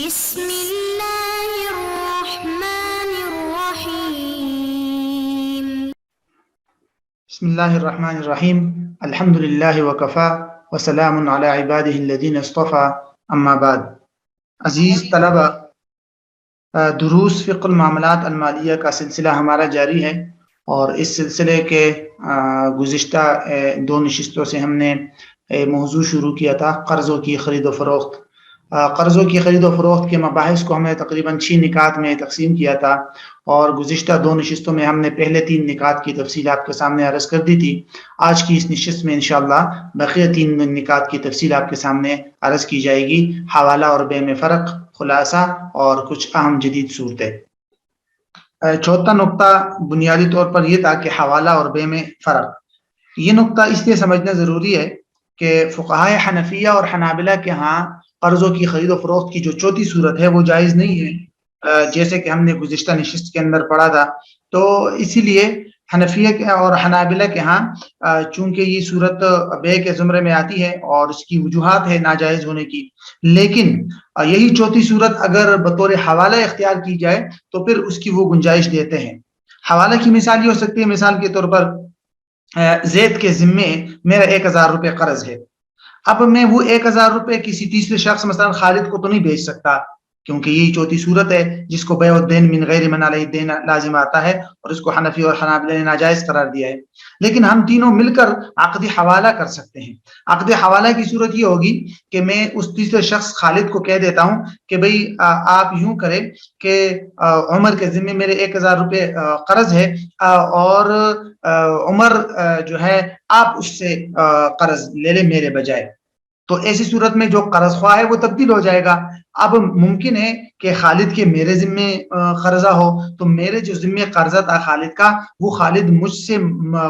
بسم اللہ الرحمن الرحیم بسم اللہ الرحمن الرحیم الحمد للہ وکفا وسلام علی عبادہ الذین اصطفى اما بعد. عزیز طلبہ، دروس فقہ المعاملات المالیہ کا سلسلہ ہمارا جاری ہے، اور اس سلسلے کے گزشتہ دو نشستوں سے ہم نے موضوع شروع کیا تھا قرضوں کی خرید و فروخت. قرضوں کی خرید و فروخت کے مباحث کو ہم نے تقریباً 6 نکات میں تقسیم کیا تھا، اور گزشتہ دو نشستوں میں ہم نے پہلے 3 نکات کی تفصیل آپ کے سامنے عرض کر دی تھی. آج کی اس نشست میں انشاءاللہ بقیہ 3 نکات کی تفصیل آپ کے سامنے عرض کی جائے گی: حوالہ اور بے میں فرق، خلاصہ اور کچھ اہم جدید صورتیں. چوتھا نقطہ بنیادی طور پر یہ تھا کہ حوالہ اور بے میں فرق. یہ نقطہ اس لیے سمجھنا ضروری ہے کہ فقہائے حنفیہ اور حنابلہ کے ہاں قرضوں کی خرید و فروخت کی جو چوتھی صورت ہے وہ جائز نہیں ہے، جیسے کہ ہم نے گزشتہ نشست کے اندر پڑھا تھا. تو اسی لیے حنفیہ کے اور حنابلہ کے ہاں چونکہ یہ صورت بے کے زمرے میں آتی ہے اور اس کی وجوہات ہے ناجائز ہونے کی، لیکن یہی چوتھی صورت اگر بطور حوالہ اختیار کی جائے تو پھر اس کی وہ گنجائش دیتے ہیں. حوالہ کی مثال یہ ہو سکتی ہے، مثال کے طور پر زید کے ذمے میرا 1000 روپے قرض ہے. اب میں وہ 1000 روپے کسی تیسرے شخص مثلا خالد کو تو نہیں بھیج سکتا، کیونکہ یہی چوتھی صورت ہے جس کو بیع الدین من غیر من علیہ الدین لازم آتا ہے، اور اس کو حنفی اور حنابلہ نے ناجائز قرار دیا ہے. لیکن ہم تینوں مل کر عقد حوالہ کر سکتے ہیں. عقد حوالہ کی صورت یہ ہوگی کہ میں اس تیسرے شخص خالد کو کہہ دیتا ہوں کہ بھئی آپ یوں کریں کہ عمر کے ذمے میرے 1000 روپے قرض ہے، اور عمر جو ہے آپ اس سے قرض لے لیں میرے بجائے. تو ایسی صورت میں جو قرض خواہ ہے وہ تبدیل ہو جائے گا. اب ممکن ہے کہ خالد کے میرے ذمے قرضہ ہو، تو میرے جو ذمے قرضہ تھا خالد کا، وہ خالد مجھ سے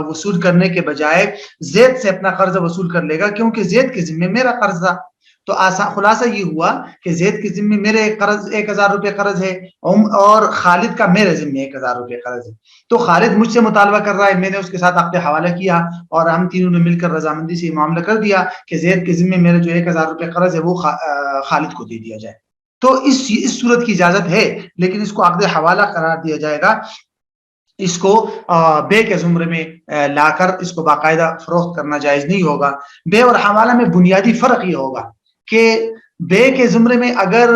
وصول کرنے کے بجائے زید سے اپنا قرضہ وصول کر لے گا، کیونکہ زید کے ذمے میرا قرض تھا. تو خلاصہ یہ ہوا کہ زید کے ذمے میرے 1000 روپے قرض ہے، اور خالد کا میرے ذمے 1000 روپے قرض ہے. تو خالد مجھ سے مطالبہ کر رہا ہے، میں نے اس کے ساتھ عقد حوالہ کیا، اور ہم تینوں نے مل کر رضامندی سے یہ معاملہ کر دیا کہ زید کے ذمے میرے جو 1000 روپے قرض ہے وہ خالد کو دے دیا جائے. تو اس صورت کی اجازت ہے، لیکن اس کو عقد حوالہ قرار دیا جائے گا. اس کو بے کے زمرے میں لا کر اس کو باقاعدہ فروخت کرنا جائز نہیں ہوگا. بے اور حوالہ میں بنیادی فرق یہ ہوگا کہ بے کے زمرے میں اگر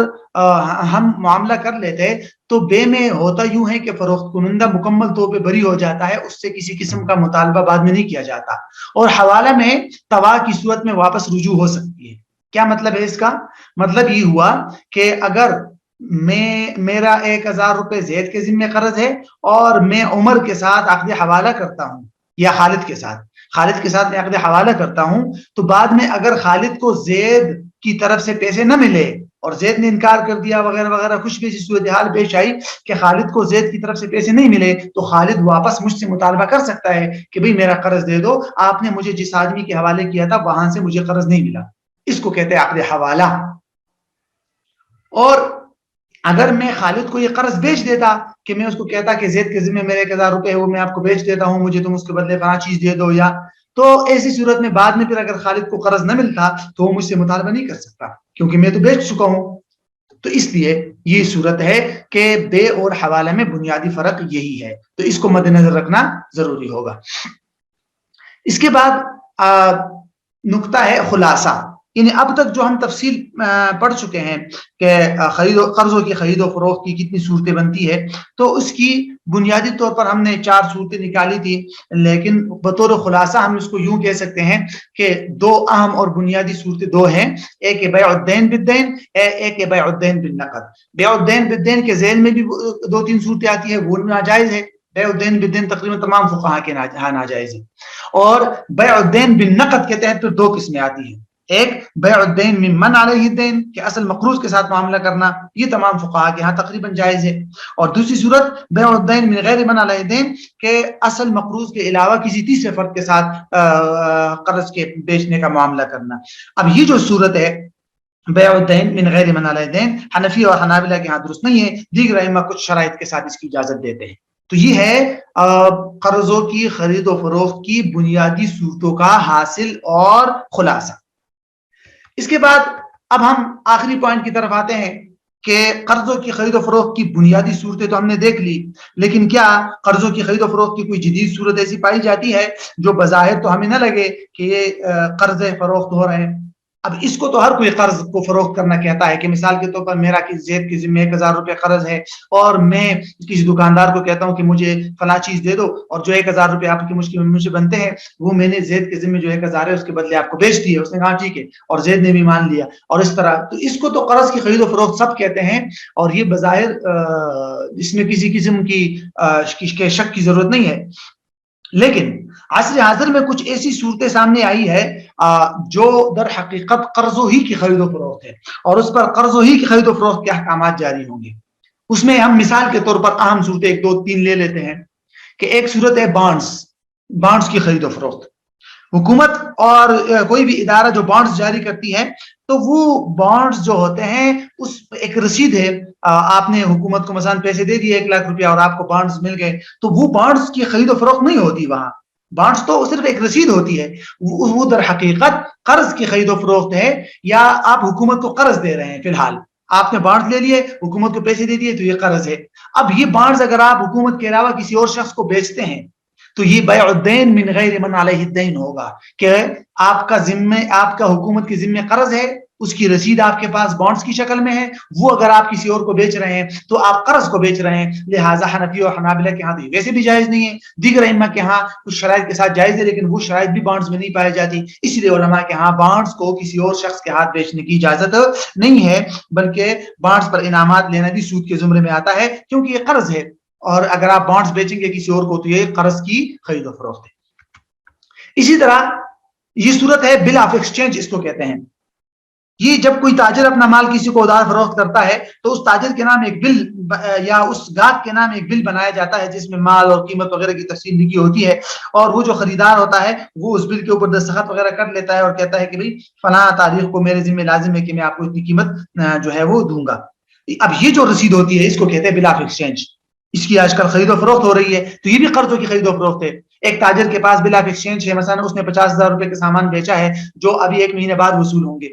ہم معاملہ کر لیتے تو بے میں ہوتا یوں ہے کہ فروخت کنندہ مکمل طور پہ بری ہو جاتا ہے، اس سے کسی قسم کا مطالبہ بعد میں نہیں کیا جاتا، اور حوالہ میں طلاق کی صورت میں واپس رجوع ہو سکتی ہے. کیا مطلب ہے اس کا؟ مطلب یہ ہوا کہ اگر میرا 1000 روپے زید کے ذمے قرض ہے اور میں عمر کے ساتھ عقد حوالہ کرتا ہوں، یا خالد کے ساتھ میں عقد حوالہ کرتا ہوں، تو بعد میں اگر خالد کو زید کی طرف سے پیسے نہ ملے اور زید نے انکار کر دیا وغیرہ وغیرہ، کچھ بھی ایسی صورتحال پیش آئی کہ خالد کو زید کی طرف سے پیسے نہیں ملے، تو خالد واپس مجھ سے مطالبہ کر سکتا ہے کہ بھئی میرا قرض دے دو، آپ نے مجھے جس آدمی کے حوالے کیا تھا وہاں سے مجھے قرض نہیں ملا. اس کو کہتے ہیں عقد حوالہ. اور اگر میں خالد کو یہ قرض بیچ دیتا کہ میں اس کو کہتا کہ زید کے ذمہ میرے 1000 روپے ہے وہ میں آپ کو بیچ دیتا ہوں، مجھے تم اس کے بدلے فلاں چیز دے دو، یا تو ایسی صورت میں بعد میں پھر اگر خالد کو قرض نہ ملتا تو وہ مجھ سے مطالبہ نہیں کر سکتا، کیونکہ میں تو بیچ چکا ہوں. تو اس لیے یہ صورت ہے کہ بے اور حوالہ میں بنیادی فرق یہی ہے، تو اس کو مد نظر رکھنا ضروری ہوگا. اس کے بعد نقطہ ہے خلاصہ. یعنی اب تک جو ہم تفصیل پڑھ چکے ہیں کہ قرضوں کی خرید و فروخت کی کتنی صورتیں بنتی ہے، تو اس کی بنیادی طور پر ہم نے 4 صورتیں نکالی تھی، لیکن بطور خلاصہ ہم اس کو یوں کہہ سکتے ہیں کہ 2 اہم اور بنیادی صورتیں 2 ہیں. ایک ہے بیع الدین بالدین، ایک ہے بیع الدین بالنقد. بیع الدین بالدین کے ذیل میں بھی 2-3 صورتیں آتی ہیں، وہ ناجائز ہے. بیع الدین بالدین تقریباً تمام فقہا کے ناجائز ہے. اور بیع الدین بالنقد کے تحت پھر 2 قسمیں آتی ہیں. ایک بیع الدین ممن علیہ الدین کہ اصل مقروض کے ساتھ معاملہ کرنا، یہ تمام فقہا کے ہاں تقریباً جائز ہے. اور دوسری صورت بیع الدین من غیر من علیہ الدین کہ اصل مقروض کے علاوہ کسی تیسرے فرد کے ساتھ قرض کے بیچنے کا معاملہ کرنا. اب یہ جو صورت ہے بیع الدین من غیر من علیہ الدین، حنفی اور حنابلہ کے ہاں درست نہیں ہے، دیگر ائمہ کچھ شرائط کے ساتھ اس کی اجازت دیتے ہیں. تو یہ ہے قرضوں کی خرید و فروخت کی بنیادی صورتوں کا حاصل اور خلاصہ. اس کے بعد اب ہم آخری پوائنٹ کی طرف آتے ہیں کہ قرضوں کی خرید و فروخت کی بنیادی صورتیں تو ہم نے دیکھ لی، لیکن کیا قرضوں کی خرید و فروخت کی کوئی جدید صورت ایسی پائی جاتی ہے جو بظاہر تو ہمیں نہ لگے کہ یہ قرض فروخت ہو رہے ہیں؟ اب اس کو تو ہر کوئی قرض کو فروخت کرنا کہتا ہے کہ مثال کے طور پر میرا زید کے ذمہ 1000 روپے قرض ہے اور میں کسی دکاندار کو کہتا ہوں کہ مجھے فلاں چیز دے دو، اور جو 1000 روپے آپ کی مجھ سے بنتے ہیں وہ میں نے زید کے ذمہ جو 1000 ہے اس کے بدلے آپ کو بیچ دیے۔ اس نے کہا ٹھیک ہے، اور زید نے بھی مان لیا، اور اس طرح تو اس کو تو قرض کی خرید و فروخت سب کہتے ہیں، اور یہ بظاہر اس میں کسی قسم کی شک کی ضرورت نہیں ہے۔ لیکن عصر حاضر میں کچھ ایسی صورتیں سامنے آئی ہے جو در حقیقت قرضوں ہی کی خرید و فروخت ہے، اور اس پر قرضوں ہی کی خرید و فروخت کے احکامات جاری ہوں گے۔ اس میں ہم مثال کے طور پر اہم صورتیں 1 2 3 لے لیتے ہیں کہ ایک صورت ہے بانڈز کی خرید و فروخت۔ حکومت اور کوئی بھی ادارہ جو بانڈز جاری کرتی ہے تو وہ بانڈز جو ہوتے ہیں اس ایک رسید ہے، آپ نے حکومت کو مثلا پیسے دے دیے 1 لاکھ روپیہ اور آپ کو بانڈز مل گئے، تو وہ بانڈز کی خرید و فروخت نہیں ہوتی، وہاں بانڈز تو صرف ایک رسید ہوتی ہے، وہ در حقیقت قرض کی خرید و فروخت ہے، یا آپ حکومت کو قرض دے رہے ہیں۔ فی الحال آپ نے بانڈز لے لیے، حکومت کو پیسے دے دیے، تو یہ قرض ہے۔ اب یہ بانڈز اگر آپ حکومت کے علاوہ کسی اور شخص کو بیچتے ہیں تو یہ بیع الدین من غیر من علیہ الدین ہوگا، کہ آپ کا حکومت کے ذمہ قرض ہے، اس کی رسید آپ کے پاس بانڈز کی شکل میں ہے، وہ اگر آپ کسی اور کو بیچ رہے ہیں تو آپ قرض کو بیچ رہے ہیں۔ لہٰذا حنفی اور حنابلہ کے ہاں تو ویسے بھی جائز نہیں ہے، دیگر ائمہ کے ہاں کچھ شرائط کے ساتھ جائز ہے، لیکن وہ شرائط بھی بانڈز میں نہیں پائی جاتی، اس لیے علماء کے ہاں بانڈز کو کسی اور شخص کے ہاتھ بیچنے کی اجازت نہیں ہے، بلکہ بانڈز پر انعامات لینا بھی سود کے زمرے میں آتا ہے، کیونکہ یہ قرض ہے، اور اگر آپ بانڈز بیچیں گے کسی اور کو تو یہ قرض کی خرید و فروخت ہے۔ اسی طرح یہ صورت ہے بل آف ایکسچینج، اس کو کہتے ہیں۔ یہ جب کوئی تاجر اپنا مال کسی کو ادار فروخت کرتا ہے تو اس تاجر کے نام ایک بل یا اس گاہک کے نام ایک بل بنایا جاتا ہے جس میں مال اور قیمت وغیرہ کی تفصیل لکھی ہوتی ہے، اور وہ جو خریدار ہوتا ہے وہ اس بل کے اوپر دستخط وغیرہ کر لیتا ہے اور کہتا ہے کہ بھئی فلاں تاریخ کو میرے ذمہ لازم ہے کہ میں آپ کو اتنی قیمت جو ہے وہ دوں گا۔ اب یہ جو رسید ہوتی ہے اس کو کہتے ہیں بل آف ایکسچینج، اس کی آج کل خرید و فروخت ہو رہی ہے، تو یہ بھی قرضوں کی خرید و فروخت ہے۔ ایک تاجر کے پاس بل آف ایکسچینج ہے، مثلا اس نے 50,000 روپے کے سامان بیچا ہے جو ابھی 1 مہینے بعد وصول ہوں گے،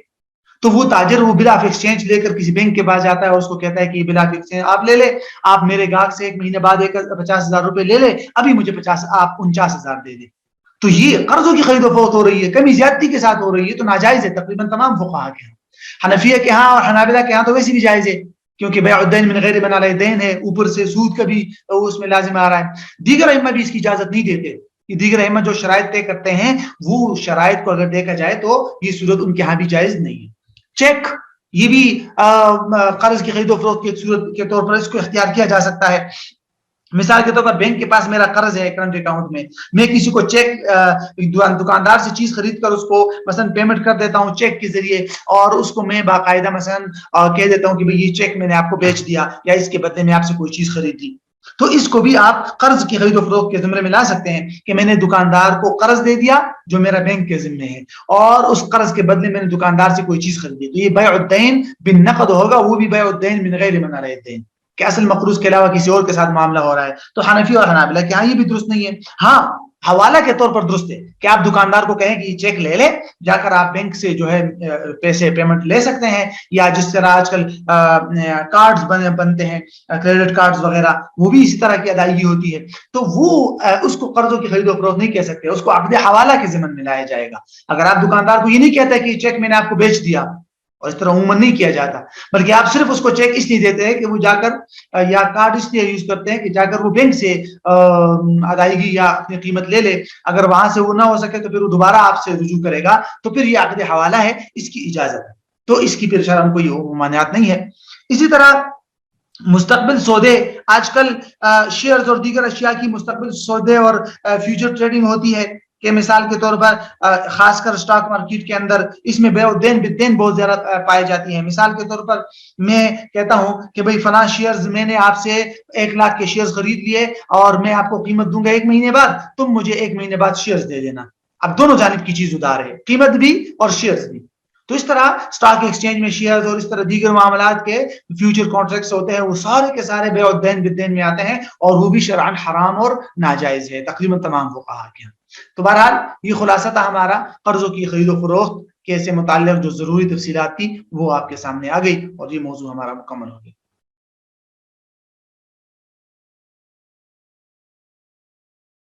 تو وہ تاجر وہ بل آف ایکسچینج لے کر کسی بینک کے پاس جاتا ہے اور اس کو کہتا ہے کہ یہ بل آف ایکسچینج آپ لے لے، آپ میرے گاہک سے 1 مہینے بعد 50,000 روپے لے لے، ابھی مجھے آپ 49,000 دے دیں۔ تو یہ قرضوں کی خرید و فروخت ہو رہی ہے، کمی زیادتی کے ساتھ ہو رہی ہے، تو ناجائز ہے تقریباً تمام فقہا کے ہاں۔ حنفیہ کے ہاں اور حنابلہ کے ہاں تو ویسے بھی جائز ہے، کیونکہ بیع الدین من غیر من علیہ الدین ہے، اوپر سے سود کا بھی اس میں لازم آ رہا ہے۔ دیگر ائمہ بھی اس کی اجازت نہیں دیتے، دیگر ائمہ جو شرائط طے کرتے ہیں وہ شرائط کو اگر دیکھا جائے تو یہ صورت ان کے ہاں بھی جائز نہیں ہے۔ چیک، یہ بھی قرض کی خرید و فروخت کی ایک صورت کے طور پر اس کو اختیار کیا جا سکتا ہے۔ مثال کے طور پر بینک کے پاس میرا قرض ہے کرنٹ اکاؤنٹ میں کسی کو چیک دکاندار سے چیز خرید کر اس کو مثلا پیمنٹ کر دیتا ہوں چیک کے ذریعے، اور اس کو میں باقاعدہ مثلا کہہ دیتا ہوں کہ بھئی یہ چیک میں نے آپ کو بیچ دیا یا اس کے بدلے میں آپ سے کوئی چیز خرید لی، تو اس کو بھی آپ قرض کی خرید و فروخت کے زمرے میں لا سکتے ہیں کہ میں نے دکاندار کو قرض دے دیا جو میرا بینک کے ذمے ہے، اور اس قرض کے بدلے میں نے دکاندار سے کوئی چیز خریدی، تو یہ بیع الدین بالنقد ہوگا، وہ بھی بیع الدین من غیر من علیہ الدین، کہ اصل مقروض کے علاوہ کسی اور کے ساتھ معاملہ ہو رہا ہے۔ تو حنفی اور حنابلہ کہ ہاں یہ بھی درست نہیں ہے۔ ہاں حوالہ کے طور پر درست ہے کہ آپ دکاندار کو کہیں کہ یہ چیک لے لے، جا کر آپ بینک سے جو ہے پیسے پیمنٹ لے سکتے ہیں، یا جس طرح آج کل کارڈز بنتے ہیں کریڈٹ کارڈز وغیرہ، وہ بھی اسی طرح کی ادائیگی ہوتی ہے، تو وہ اس کو قرضوں کی خرید و فروخت نہیں کہہ سکتے، اس کو عقد حوالہ کے ضمن میں لایا جائے گا۔ اگر آپ دکاندار کو یہ نہیں کہتے کہ یہ چیک میں نے آپ کو بیچ دیا، اور اس طرح عموماً نہیں کیا جاتا، بلکہ آپ صرف اس کو چیک اس لیے دیتے ہیں کہ وہ جا کر یا کارڈ اس لیے یوز کرتے ہیں کہ جا کر وہ بینک سے ادائیگی یا اپنی قیمت لے لے، اگر وہاں سے وہ نہ ہو سکے تو پھر وہ دوبارہ آپ سے رجوع کرے گا، تو پھر یہ عقد حوالہ ہے، اس کی اجازت ہے، تو اس کی پھر شرعاً کوئی ممانعت نہیں ہے۔ اسی طرح مستقبل سودے، آج کل شیئرز اور دیگر اشیاء کی مستقبل سودے اور فیوچر ٹریڈنگ ہوتی ہے، کہ مثال کے طور پر خاص کر سٹاک مارکیٹ کے اندر اس میں بیع الدین بالدین بہت زیادہ پائے جاتی ہیں۔ مثال کے طور پر میں کہتا ہوں کہ بھئی فلاں شیئرز میں نے آپ سے 1 لاکھ کے شیئرز خرید لیے اور میں آپ کو قیمت دوں گا 1 مہینے بعد، تم مجھے 1 مہینے بعد شیئرز دے دینا۔ اب دونوں جانب کی چیز ادھار ہے، قیمت بھی اور شیئرز بھی۔ تو اس طرح سٹاک ایکسچینج میں شیئرز اور اس طرح دیگر معاملات کے فیوچر کانٹریکٹس ہوتے ہیں، وہ سارے کے سارے بیع الدین بالدین میں آتے ہیں، اور وہ بھی شرعاً حرام اور ناجائز ہے تقریباً تمام فقہا کے۔ تو بہرحال یہ خلاصہ تھا ہمارا قرضوں کی خرید و فروخت کے سے متعلق جو ضروری تفصیلات تھی وہ آپ کے سامنے آ گئی اور یہ موضوع ہمارا مکمل ہو گیا.